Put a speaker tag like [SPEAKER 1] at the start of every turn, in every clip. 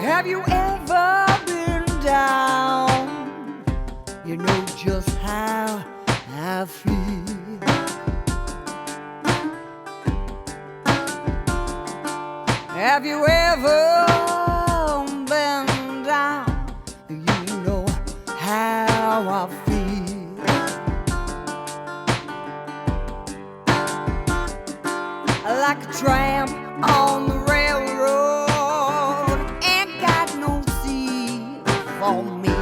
[SPEAKER 1] Have you ever been down? You know just how I feel. Have you ever been down? You know how I feel. Like a tramp on the railroad, ain't got no seat for me.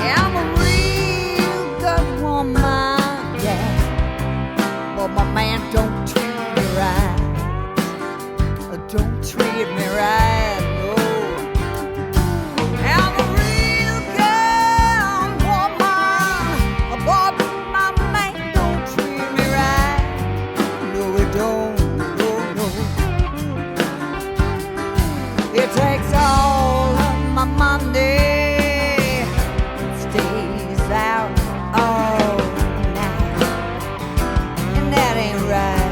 [SPEAKER 1] I'm a real good woman, yeah, but my man don't treat me right. Don't treat me right, no. I'm a real good woman, but my man don't treat me right. No, it don't, no. It takes all of my Monday, stays out all night, and that ain't right.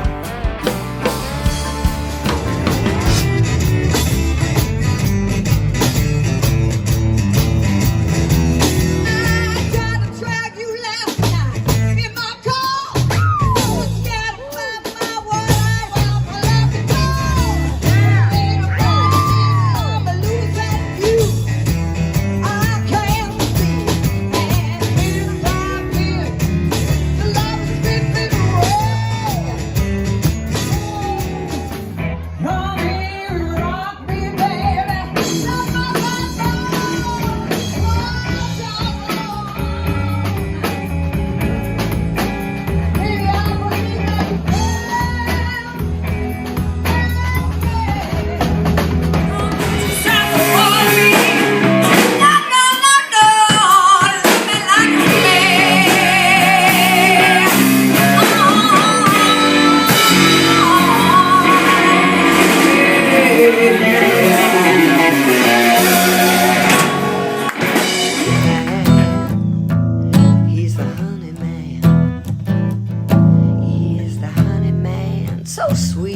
[SPEAKER 1] So sweet.